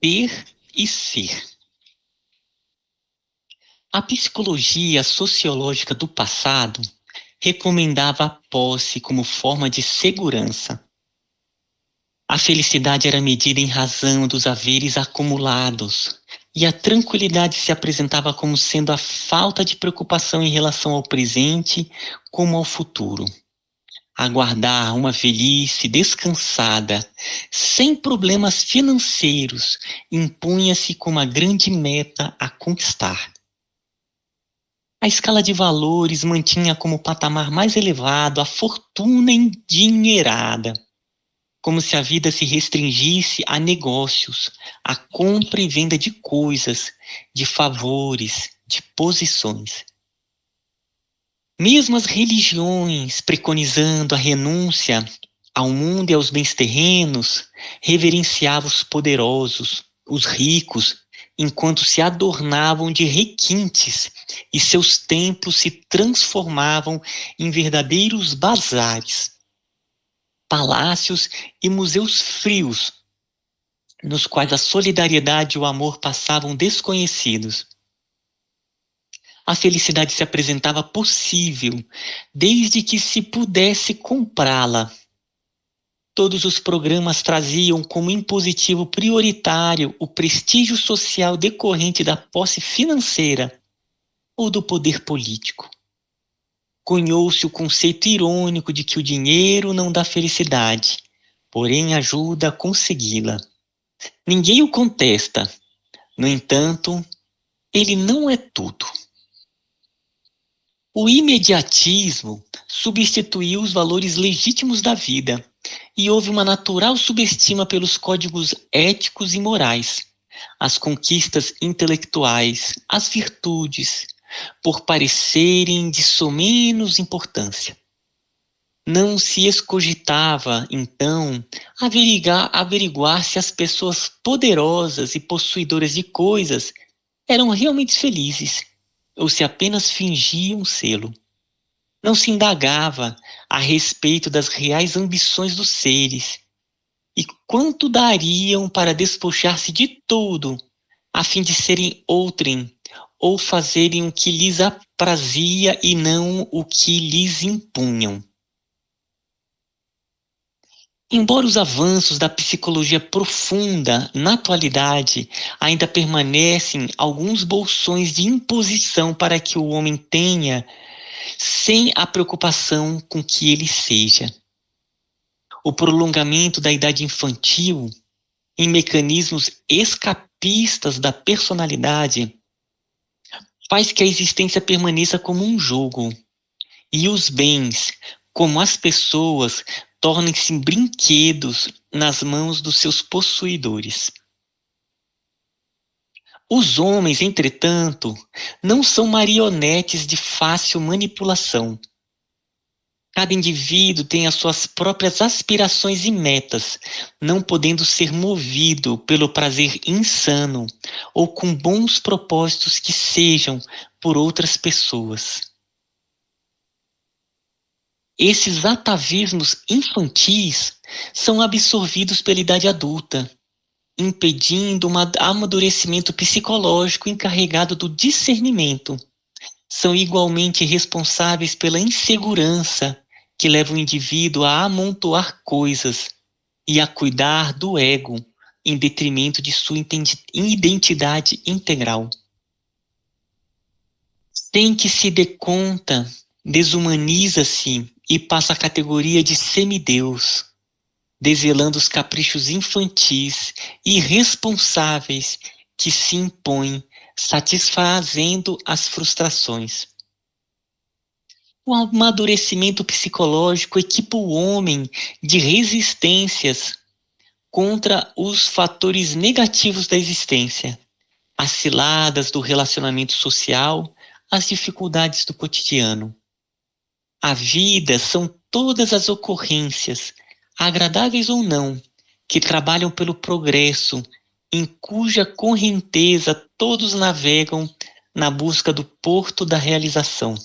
ter e ser. A psicologia sociológica do passado recomendava a posse como forma de segurança. A felicidade era medida em razão dos haveres acumulados, e a tranquilidade se apresentava como sendo a falta de preocupação em relação ao presente como ao futuro. Aguardar uma velhice descansada, sem problemas financeiros, impunha-se como a grande meta a conquistar. A escala de valores mantinha como patamar mais elevado a fortuna endinheirada, como se a vida se restringisse a negócios, a compra e venda de coisas, de favores, de posições. Mesmo as religiões preconizando a renúncia ao mundo e aos bens terrenos, reverenciavam os poderosos, os ricos, enquanto se adornavam de requintes e seus templos se transformavam em verdadeiros bazares, palácios e museus frios, nos quais a solidariedade e o amor passavam desconhecidos. A felicidade se apresentava possível, desde que se pudesse comprá-la. Todos os programas traziam como impositivo prioritário o prestígio social decorrente da posse financeira ou do poder político. Cunhou-se o conceito irônico de que o dinheiro não dá felicidade, porém ajuda a consegui-la. Ninguém o contesta. No entanto, ele não é tudo. O imediatismo substituiu os valores legítimos da vida e houve uma natural subestima pelos códigos éticos e morais, as conquistas intelectuais, as virtudes, por parecerem de somenos importância. Não se escogitava, então, averiguar se as pessoas poderosas e possuidoras de coisas eram realmente felizes, ou se apenas fingiam sê-lo. Não se indagava a respeito das reais ambições dos seres, e quanto dariam para despojar-se de tudo, a fim de serem outrem, ou fazerem o que lhes aprazia e não o que lhes impunham. Embora os avanços da psicologia profunda, na atualidade, ainda permanecem alguns bolsões de imposição para que o homem tenha, sem a preocupação com que ele seja. O prolongamento da idade infantil, em mecanismos escapistas da personalidade, faz que a existência permaneça como um jogo, e os bens, como as pessoas, tornem-se brinquedos nas mãos dos seus possuidores. Os homens, entretanto, não são marionetes de fácil manipulação. Cada indivíduo tem as suas próprias aspirações e metas, não podendo ser movido pelo prazer insano ou com bons propósitos que sejam por outras pessoas. Esses atavismos infantis são absorvidos pela idade adulta, impedindo um amadurecimento psicológico encarregado do discernimento. São igualmente responsáveis pela insegurança que leva o indivíduo a amontoar coisas e a cuidar do ego em detrimento de sua identidade integral. Sem que se dê conta, desumaniza-se e passa à categoria de semideus, desvelando os caprichos infantis e irresponsáveis que se impõem, satisfazendo as frustrações. O amadurecimento psicológico equipa o homem de resistências contra os fatores negativos da existência, as ciladas do relacionamento social, as dificuldades do cotidiano. A vida são todas as ocorrências, agradáveis ou não, que trabalham pelo progresso, em cuja correnteza todos navegam na busca do porto da realização.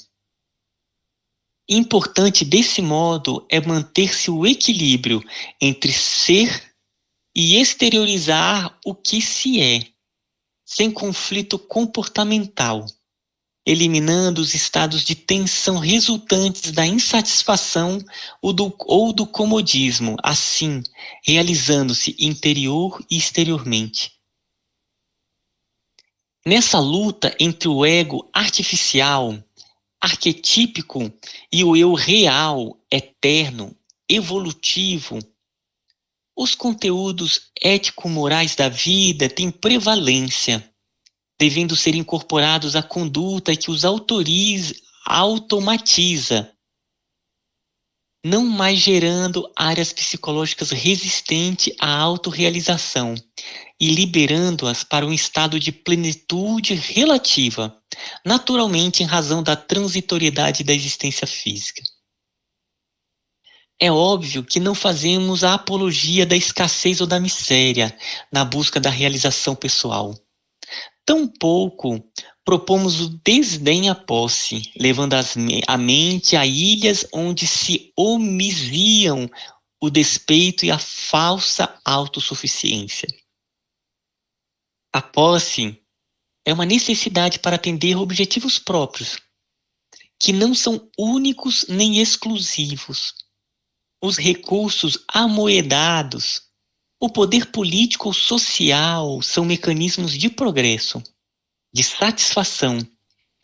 Importante desse modo é manter-se o equilíbrio entre ser e exteriorizar o que se é, sem conflito comportamental, eliminando os estados de tensão resultantes da insatisfação ou do comodismo, assim, realizando-se interior e exteriormente. Nessa luta entre o ego artificial, arquetípico, e o eu real, eterno, evolutivo, os conteúdos ético-morais da vida têm prevalência, devendo ser incorporados à conduta que os automatiza, não mais gerando áreas psicológicas resistentes à autorrealização e liberando-as para um estado de plenitude relativa, naturalmente em razão da transitoriedade da existência física. É óbvio que não fazemos a apologia da escassez ou da miséria na busca da realização pessoal. Tampouco propomos o desdém à posse, levando a mente a ilhas onde se omisiam o despeito e a falsa autossuficiência. A posse é uma necessidade para atender objetivos próprios, que não são únicos nem exclusivos. Os recursos amoedados, o poder político ou social são mecanismos de progresso, de satisfação,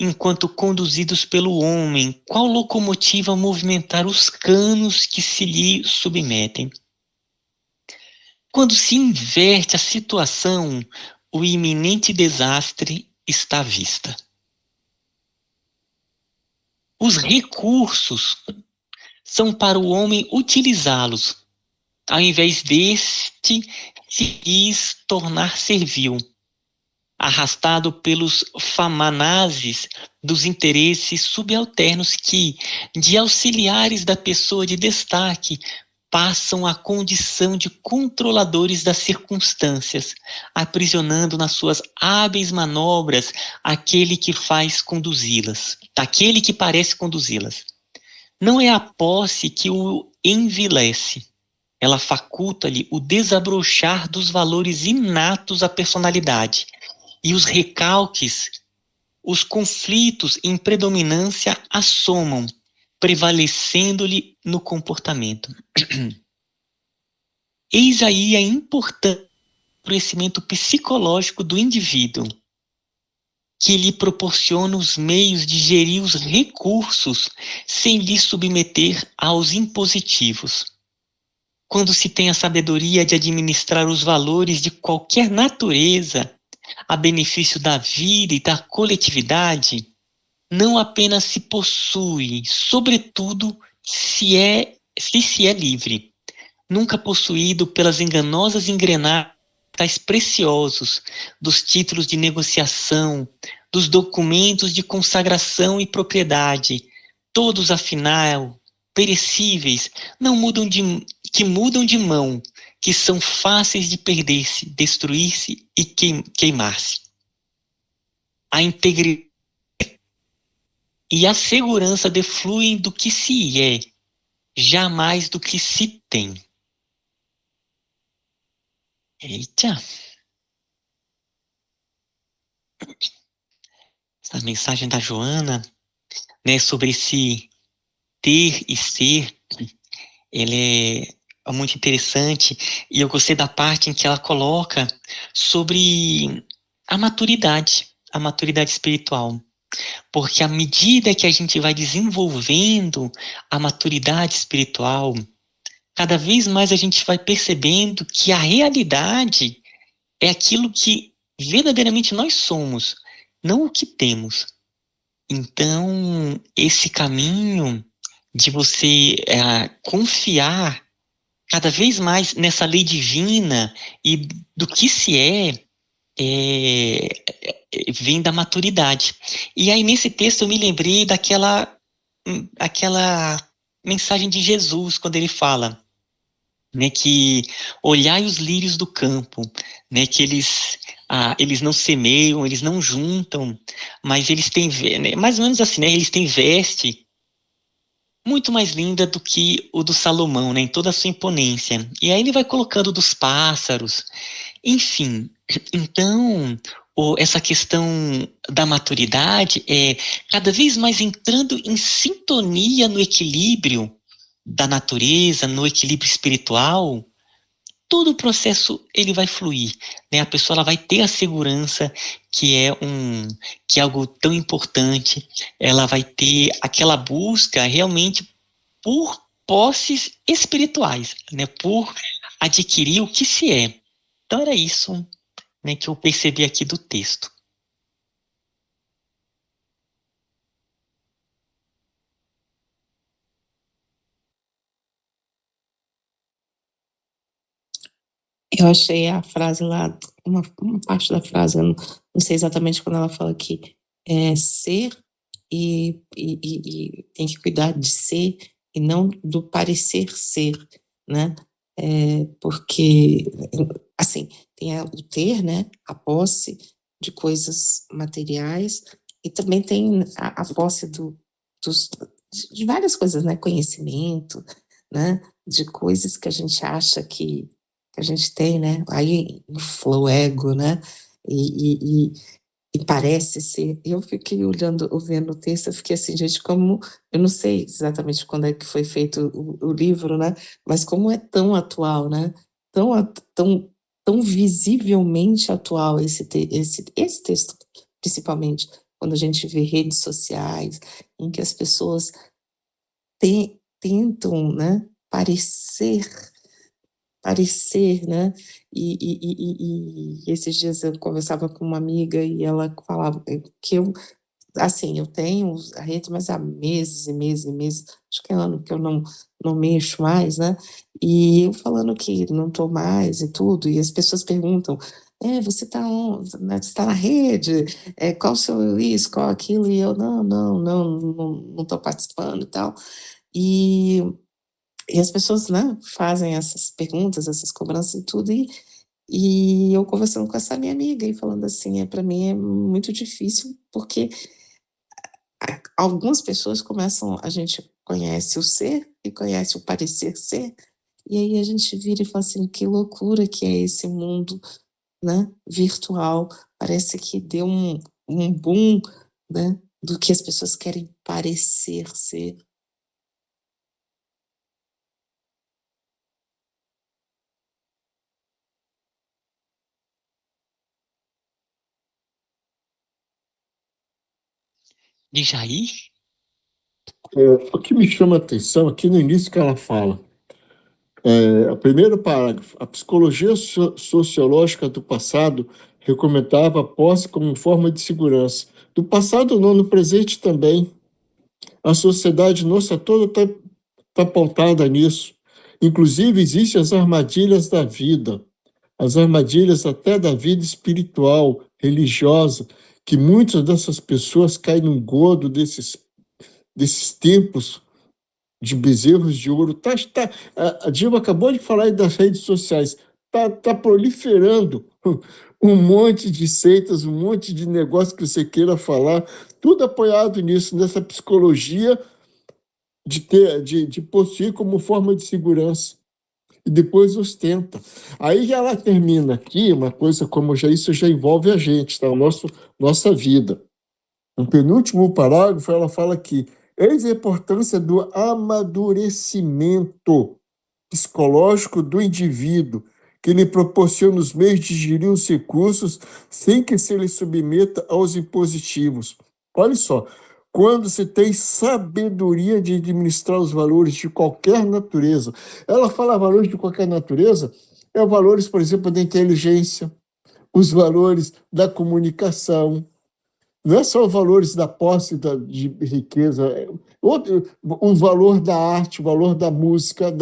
enquanto conduzidos pelo homem, qual locomotiva a movimentar os canos que se lhe submetem. Quando se inverte a situação, o iminente desastre está à vista. Os recursos são para o homem utilizá-los, ao invés deste se quis tornar servil, arrastado pelos famanazes dos interesses subalternos que, de auxiliares da pessoa de destaque, passam à condição de controladores das circunstâncias, aprisionando nas suas hábeis manobras aquele que faz conduzi-las, aquele que parece conduzi-las. Não é a posse que o envilece, ela faculta-lhe o desabrochar dos valores inatos à personalidade, e os recalques, os conflitos em predominância assomam, prevalecendo-lhe no comportamento. Eis aí a importância do crescimento psicológico do indivíduo, que lhe proporciona os meios de gerir os recursos sem lhe submeter aos impositivos. Quando se tem a sabedoria de administrar os valores de qualquer natureza a benefício da vida e da coletividade, não apenas se possui, sobretudo se é livre, nunca possuído pelas enganosas engrenagens tais preciosos dos títulos de negociação, dos documentos de consagração e propriedade, todos afinal perecíveis, que mudam de mão, que são fáceis de perder-se, destruir-se e queimar-se. A integridade e a segurança defluem do que se é, jamais do que se tem. Eita! Essa mensagem da Joana, né, sobre esse ter e ser, ele é muito interessante, e eu gostei da parte em que ela coloca sobre a maturidade espiritual. Porque à medida que a gente vai desenvolvendo a maturidade espiritual, cada vez mais a gente vai percebendo que a realidade é aquilo que verdadeiramente nós somos, não o que temos. Então, esse caminho de você confiar cada vez mais nessa lei divina e do que se vem da maturidade. E aí, nesse texto, eu me lembrei daquela mensagem de Jesus, quando ele fala, né, que olhai os lírios do campo, né, que eles não semeiam, eles não juntam, mas eles têm, né, mais ou menos assim, né, eles têm veste, muito mais linda do que o do Salomão, né, em toda a sua imponência. E aí ele vai colocando dos pássaros, enfim. Então, essa questão da maturidade é cada vez mais entrando em sintonia no equilíbrio da natureza, no equilíbrio espiritual, todo o processo ele vai fluir, né? A pessoa ela vai ter a segurança que é algo tão importante, ela vai ter aquela busca realmente por posses espirituais, né? Por adquirir o que se é. Então era isso, né, que eu percebi aqui do texto. Eu achei a frase lá, uma parte da frase, eu não sei exatamente quando ela fala que é ser e tem que cuidar de ser e não do parecer ser, né? Porque, assim, tem o ter, né? A posse de coisas materiais e também tem a posse dos, de várias coisas, né? Conhecimento, né? De coisas que a gente acha que a gente tem, né? Aí infla o ego, né? E, e, e parece ser. Eu fiquei olhando, vendo o texto, eu fiquei assim, gente, como. Eu não sei exatamente quando é que foi feito o livro, né? Mas como é tão atual, né? Tão, tão, tão visivelmente atual esse texto, principalmente quando a gente vê redes sociais, em que as pessoas tentam, né? Parecer, né? E esses dias eu conversava com uma amiga e ela falava que eu, assim, eu tenho a rede, mas há meses e meses e meses, acho que é ano que eu não mexo mais, né? E eu falando que não estou mais e tudo, e as pessoas perguntam, você está onde, né? Você está na rede, qual o seu isso, qual aquilo, e eu, não estou participando e tal. E e as pessoas, né, fazem essas perguntas, essas cobranças e tudo, e eu conversando com essa minha amiga e falando assim, para mim é muito difícil, porque algumas pessoas começam, a gente conhece o ser e conhece o parecer ser, e aí a gente vira e fala assim, que loucura que é esse mundo, né, virtual, parece que deu um boom, né, do que as pessoas querem parecer ser. De Jair? O que me chama a atenção aqui no início que ela fala, o primeiro parágrafo, a psicologia sociológica do passado recomendava a posse como forma de segurança. Do passado não, no presente também. A sociedade nossa toda está pautada nisso. Inclusive, existem as armadilhas da vida, as armadilhas até da vida espiritual, religiosa, que muitas dessas pessoas caem no godo desses tempos de bezerros de ouro. A Dilma acabou de falar aí das redes sociais. Tá proliferando um monte de seitas, um monte de negócio que você queira falar, tudo apoiado nisso, nessa psicologia de possuir como forma de segurança. E depois ostenta. Aí ela termina aqui, uma coisa como já isso já envolve a gente, tá? Nossa vida. No penúltimo parágrafo, ela fala que eis a importância do amadurecimento psicológico do indivíduo, que lhe proporciona os meios de gerir os recursos sem que se lhe submeta aos impositivos. Olha só, quando se tem sabedoria de administrar os valores de qualquer natureza, ela fala valores de qualquer natureza, valores, por exemplo, da inteligência, os valores da comunicação, não é só os valores da posse de riqueza, o valor da arte, o valor da música,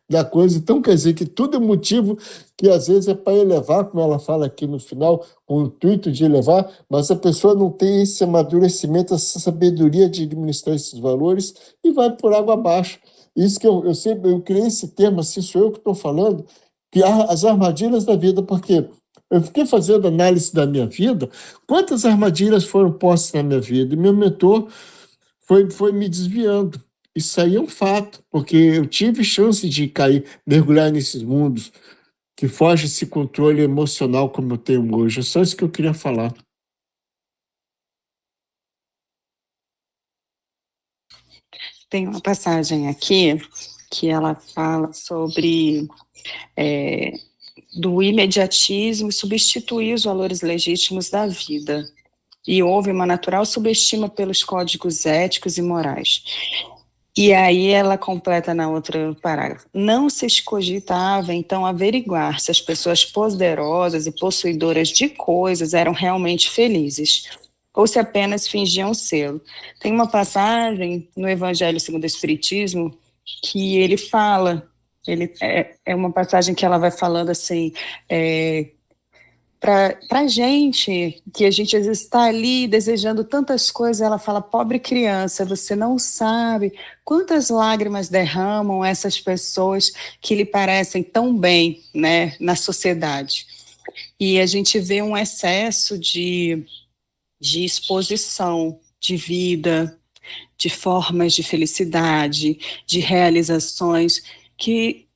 da coisa. Então, quer dizer que tudo é motivo que às vezes é para elevar, como ela fala aqui no final, com o intuito de elevar, mas a pessoa não tem esse amadurecimento, essa sabedoria de administrar esses valores e vai por água abaixo. Isso que eu sempre eu criei esse termo, assim, sou eu que estou falando, que as armadilhas da vida, porque eu fiquei fazendo análise da minha vida, quantas armadilhas foram postas na minha vida? E meu mentor foi me desviando. Isso aí é um fato, porque eu tive chance de cair, mergulhar nesses mundos que fogem esse controle emocional como eu tenho hoje. É só isso que eu queria falar. Tem uma passagem aqui que ela fala sobre do imediatismo e substituir os valores legítimos da vida. E houve uma natural subestima pelos códigos éticos e morais. E aí ela completa na outra parágrafo. Não se escogitava, então, averiguar se as pessoas poderosas e possuidoras de coisas eram realmente felizes, ou se apenas fingiam sê-lo. Tem uma passagem no Evangelho segundo o Espiritismo que ele fala, é uma passagem que ela vai falando assim, para a gente, que a gente às vezes está ali desejando tantas coisas, ela fala, pobre criança, você não sabe quantas lágrimas derramam essas pessoas que lhe parecem tão bem, né, na sociedade. E a gente vê um excesso de exposição de vida, de formas de felicidade, de realizações que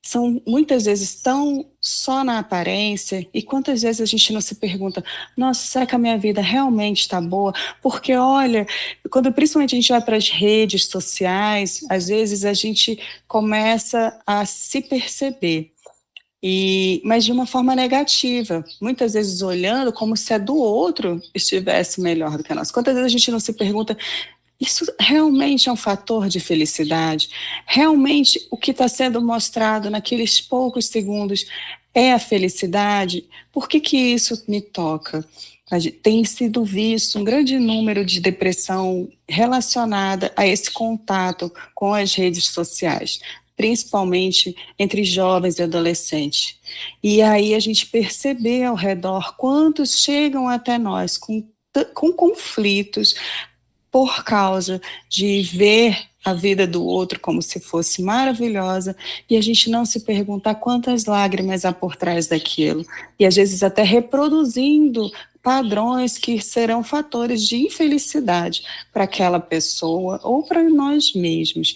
são muitas vezes tão só na aparência, e quantas vezes a gente não se pergunta, nossa, será que a minha vida realmente está boa? Porque, olha, quando principalmente a gente vai para as redes sociais, às vezes a gente começa a se perceber, mas de uma forma negativa, muitas vezes olhando como se a do outro estivesse melhor do que a nossa. Quantas vezes a gente não se pergunta, isso realmente é um fator de felicidade? Realmente o que está sendo mostrado naqueles poucos segundos é a felicidade? Por que isso me toca? Tem sido visto um grande número de depressão relacionada a esse contato com as redes sociais, principalmente entre jovens e adolescentes. E aí a gente perceber ao redor quantos chegam até nós com conflitos, por causa de ver a vida do outro como se fosse maravilhosa, e a gente não se perguntar quantas lágrimas há por trás daquilo, e às vezes até reproduzindo padrões que serão fatores de infelicidade para aquela pessoa ou para nós mesmos.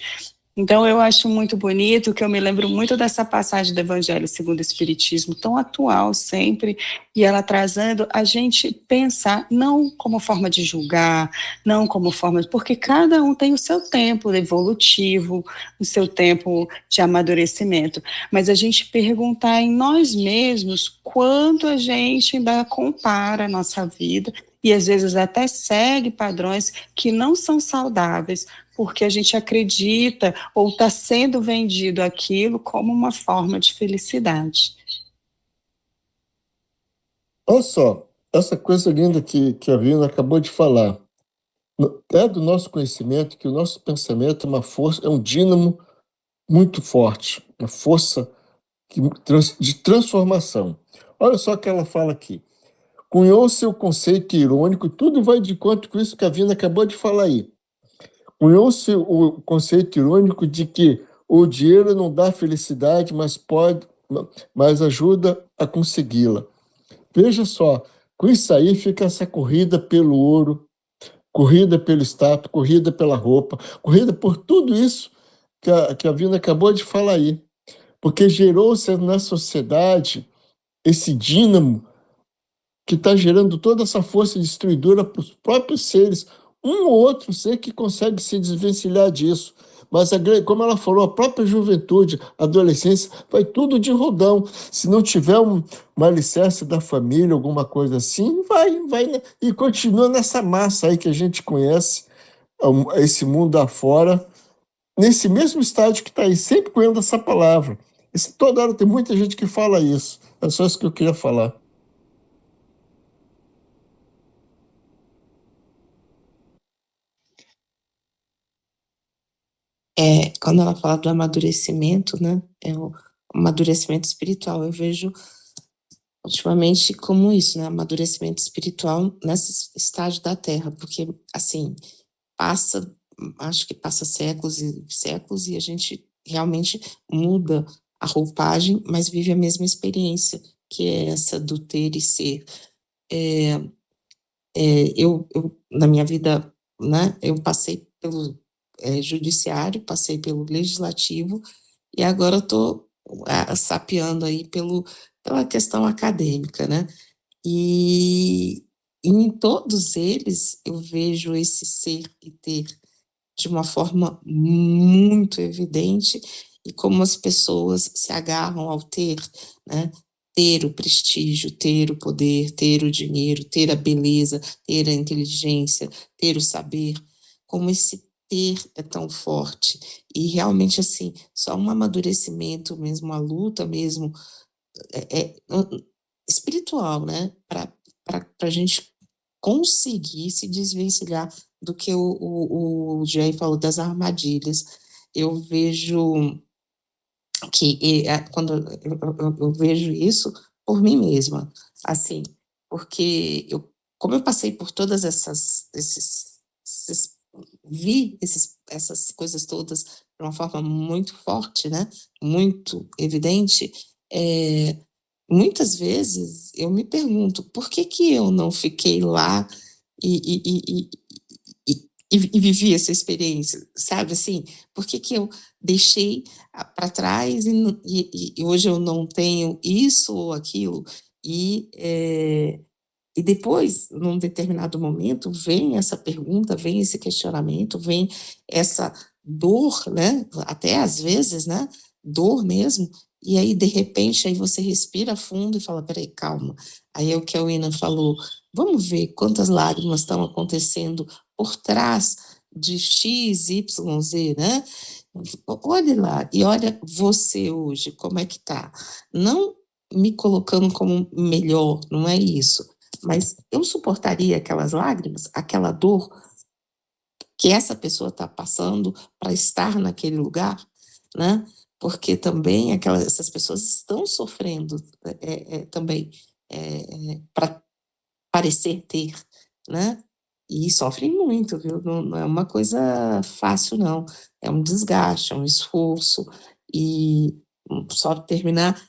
Então, eu acho muito bonito, que eu me lembro muito dessa passagem do Evangelho segundo o Espiritismo, tão atual sempre, e ela trazendo a gente pensar, não como forma de julgar, não como forma, porque cada um tem o seu tempo evolutivo, o seu tempo de amadurecimento, mas a gente perguntar em nós mesmos quanto a gente ainda compara a nossa vida, e às vezes até segue padrões que não são saudáveis, porque a gente acredita ou está sendo vendido aquilo como uma forma de felicidade. Olha só, essa coisa linda que a Vina acabou de falar. É do nosso conhecimento que o nosso pensamento é uma força, é um dínamo muito forte, uma força de transformação. Olha só o que ela fala aqui. Cunhou seu conceito irônico, tudo vai de encontro com isso que a Vina acabou de falar aí. Cunhou-se o conceito irônico de que o dinheiro não dá felicidade, mas ajuda a consegui-la. Veja só, com isso aí fica essa corrida pelo ouro, corrida pelo status, corrida pela roupa, corrida por tudo isso que a Vina acabou de falar aí. Porque gerou-se na sociedade esse dínamo que está gerando toda essa força destruidora para os próprios seres, um ou outro ser que consegue se desvencilhar disso. Mas, como ela falou, a própria juventude, a adolescência, vai tudo de rodão. Se não tiver uma alicerce da família, alguma coisa assim, vai, né? E continua nessa massa aí que a gente conhece, esse mundo afora, nesse mesmo estágio que está aí, sempre cunhando essa palavra. Toda hora tem muita gente que fala isso. É só isso que eu queria falar. Quando ela fala do amadurecimento, né, é o amadurecimento espiritual, eu vejo ultimamente como isso, né, amadurecimento espiritual nesse estágio da Terra, porque, assim, acho que passa séculos e séculos e a gente realmente muda a roupagem, mas vive a mesma experiência, que é essa do ter e ser. Eu na minha vida, né, eu passei judiciário, passei pelo legislativo e agora estou sapeando aí pela questão acadêmica, né? E em todos eles eu vejo esse ser e ter de uma forma muito evidente e como as pessoas se agarram ao ter, né? Ter o prestígio, ter o poder, ter o dinheiro, ter a beleza, ter a inteligência, ter o saber, como esse ter é tão forte. E realmente, assim, só um amadurecimento mesmo, uma luta mesmo espiritual, né? Para a gente conseguir se desvencilhar do que o Jay falou das armadilhas. Eu vejo que quando eu vejo isso por mim mesma, assim, porque como eu passei por todas vi essas coisas todas de uma forma muito forte, né? Muito evidente. Muitas vezes eu me pergunto por que eu não fiquei lá e vivi essa experiência, sabe assim? Por que eu deixei para trás e hoje eu não tenho isso ou aquilo? E depois, num determinado momento, vem essa pergunta, vem esse questionamento, vem essa dor, né? Até às vezes, né? Dor mesmo. E aí, de repente, aí você respira fundo e fala, peraí, calma. Aí é o que a Wina falou, vamos ver quantas lágrimas estão acontecendo por trás de X, Y, Z, né? Olhe lá, e olha você hoje, como é que tá. Não me colocando como melhor, não é isso. Mas eu suportaria aquelas lágrimas, aquela dor que essa pessoa está passando para estar naquele lugar, né? Porque também essas pessoas estão sofrendo também para parecer ter, né? E sofrem muito, viu? Não é uma coisa fácil, não. É um desgaste, é um esforço. E só terminar,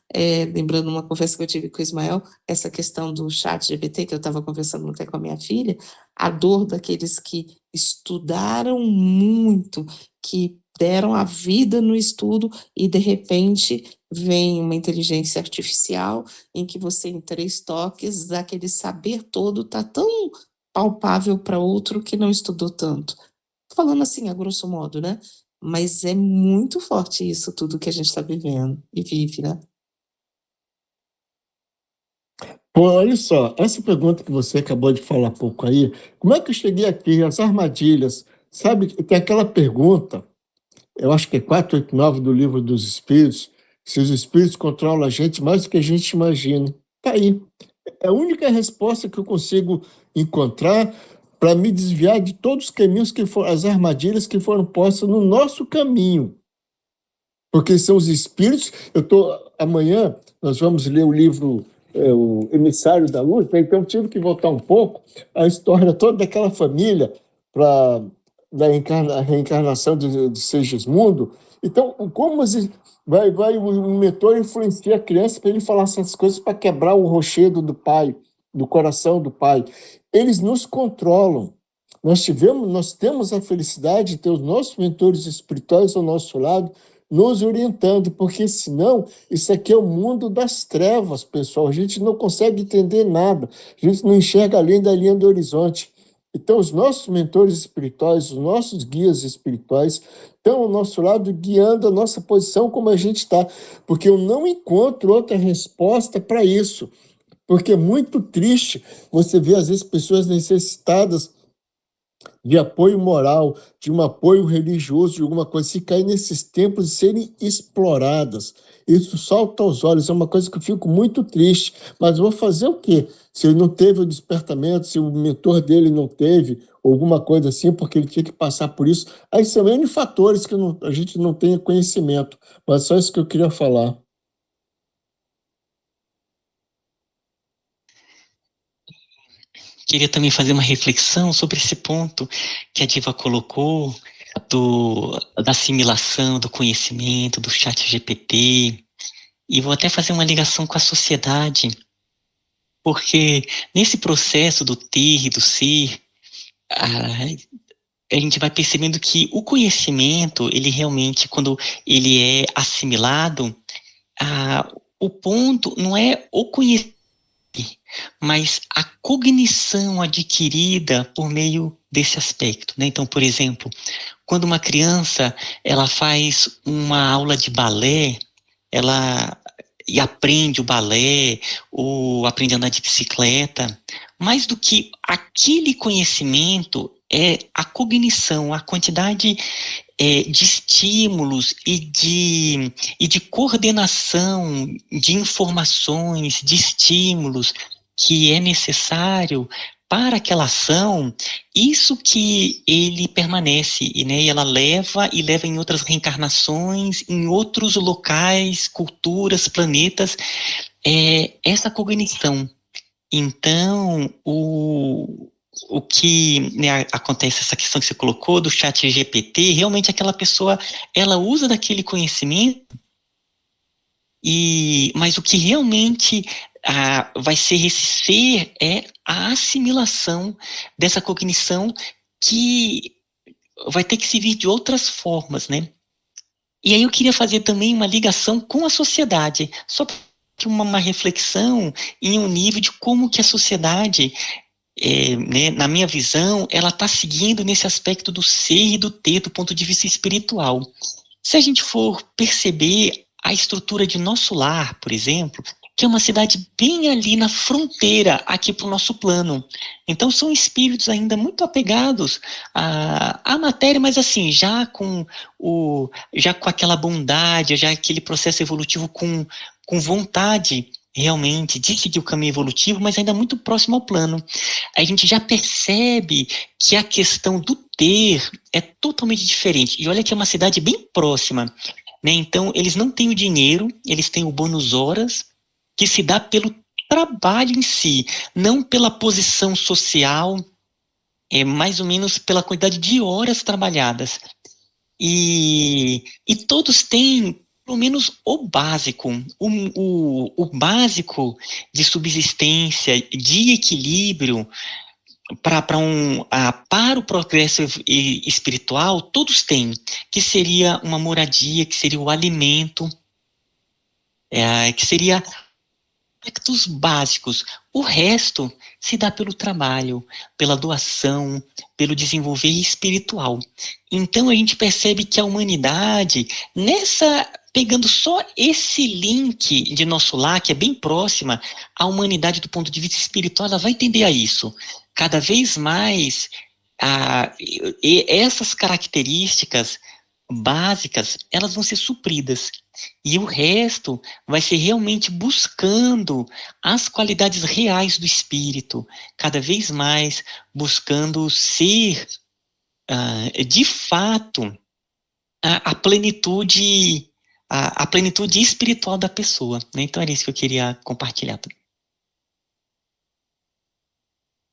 lembrando uma conversa que eu tive com o Ismael, essa questão do chat GPT, que eu estava conversando até com a minha filha, a dor daqueles que estudaram muito, que deram a vida no estudo e, de repente, vem uma inteligência artificial em que você, em 3 toques, aquele saber todo está tão palpável para outro que não estudou tanto. Falando assim, a grosso modo, né? Mas é muito forte isso tudo que a gente está vivendo e vive, né? Pô, olha só, essa pergunta que você acabou de falar há pouco aí, como é que eu cheguei aqui, as armadilhas, sabe, tem aquela pergunta, eu acho que é 489 do Livro dos Espíritos, se os espíritos controlam a gente mais do que a gente imagina. Tá aí. É a única resposta que eu consigo encontrar para me desviar de todos os caminhos que foram, as armadilhas que foram postas no nosso caminho. Porque são os espíritos. Amanhã nós vamos ler o livro O Emissário da Luz, né? Então eu tive que voltar um pouco a história toda daquela família da reencarnação de Segismundo. Então, como o mentor influencia a criança para ele falar essas coisas para quebrar o rochedo do pai, do coração do pai. Eles nos controlam. Nós temos a felicidade de ter os nossos mentores espirituais ao nosso lado, nos orientando, porque senão isso aqui é o mundo das trevas, pessoal. A gente não consegue entender nada, a gente não enxerga além da linha do horizonte. Então, os nossos mentores espirituais, os nossos guias espirituais estão ao nosso lado, guiando a nossa posição como a gente está, porque eu não encontro outra resposta para isso, porque é muito triste você ver, às vezes, pessoas necessitadas de apoio moral, de um apoio religioso, de alguma coisa, se cair nesses tempos e serem exploradas. Isso salta aos olhos, é uma coisa que eu fico muito triste, mas vou fazer o quê? Se ele não teve o despertamento, se o mentor dele não teve, alguma coisa assim, porque ele tinha que passar por isso, aí são N fatores que a gente não tem conhecimento, mas só isso que eu queria falar. Queria também fazer uma reflexão sobre esse ponto que a Diva colocou, da assimilação do conhecimento, do chat GPT, e vou até fazer uma ligação com a sociedade, porque nesse processo do ter e do ser, a gente vai percebendo que o conhecimento, ele realmente, quando ele é assimilado, o ponto não é o conhecimento, mas a cognição adquirida por meio desse aspecto, né? Então, por exemplo, quando uma criança ela faz uma aula de balé, e aprende o balé, ou aprende a andar de bicicleta, mais do que aquele conhecimento é a cognição, a quantidade de estímulos e de coordenação de informações, de estímulos que é necessário para aquela ação, isso que ele permanece, né, e ela leva em outras reencarnações, em outros locais, culturas, planetas, essa cognição. Então, o que, né, acontece, essa questão que você colocou do chat GPT, realmente aquela pessoa, ela usa daquele conhecimento, mas o que realmente vai ser esse ser é a assimilação dessa cognição, que vai ter que se vir de outras formas, né? E aí eu queria fazer também uma ligação com a sociedade, só uma reflexão em um nível de como que a sociedade, né, na minha visão, ela está seguindo nesse aspecto do ser e do ter, do ponto de vista espiritual. Se a gente for perceber a estrutura de nosso lar, por exemplo, que é uma cidade bem ali na fronteira, aqui para o nosso plano. Então são espíritos ainda muito apegados à matéria, mas assim, já com aquela bondade, já aquele processo evolutivo com vontade realmente de seguir o caminho evolutivo, mas ainda muito próximo ao plano. A gente já percebe que a questão do ter é totalmente diferente. E olha que é uma cidade bem próxima, né? Então, eles não têm o dinheiro, eles têm o bônus horas, que se dá pelo trabalho em si, não pela posição social, mais ou menos pela quantidade de horas trabalhadas. E todos têm pelo menos o básico, o básico de subsistência, de equilíbrio, para o progresso espiritual, todos têm, que seria uma moradia, que seria o alimento, que seria aspectos básicos. O resto se dá pelo trabalho, pela doação, pelo desenvolver espiritual. Então a gente percebe que a humanidade, pegando só esse link de nosso lar, que é bem próxima, a humanidade do ponto de vista espiritual, ela vai tender a isso. Cada vez mais, essas características básicas, elas vão ser supridas. E o resto vai ser realmente buscando as qualidades reais do espírito, cada vez mais buscando ser, de fato, a plenitude espiritual da pessoa, né? Então era isso que eu queria compartilhar.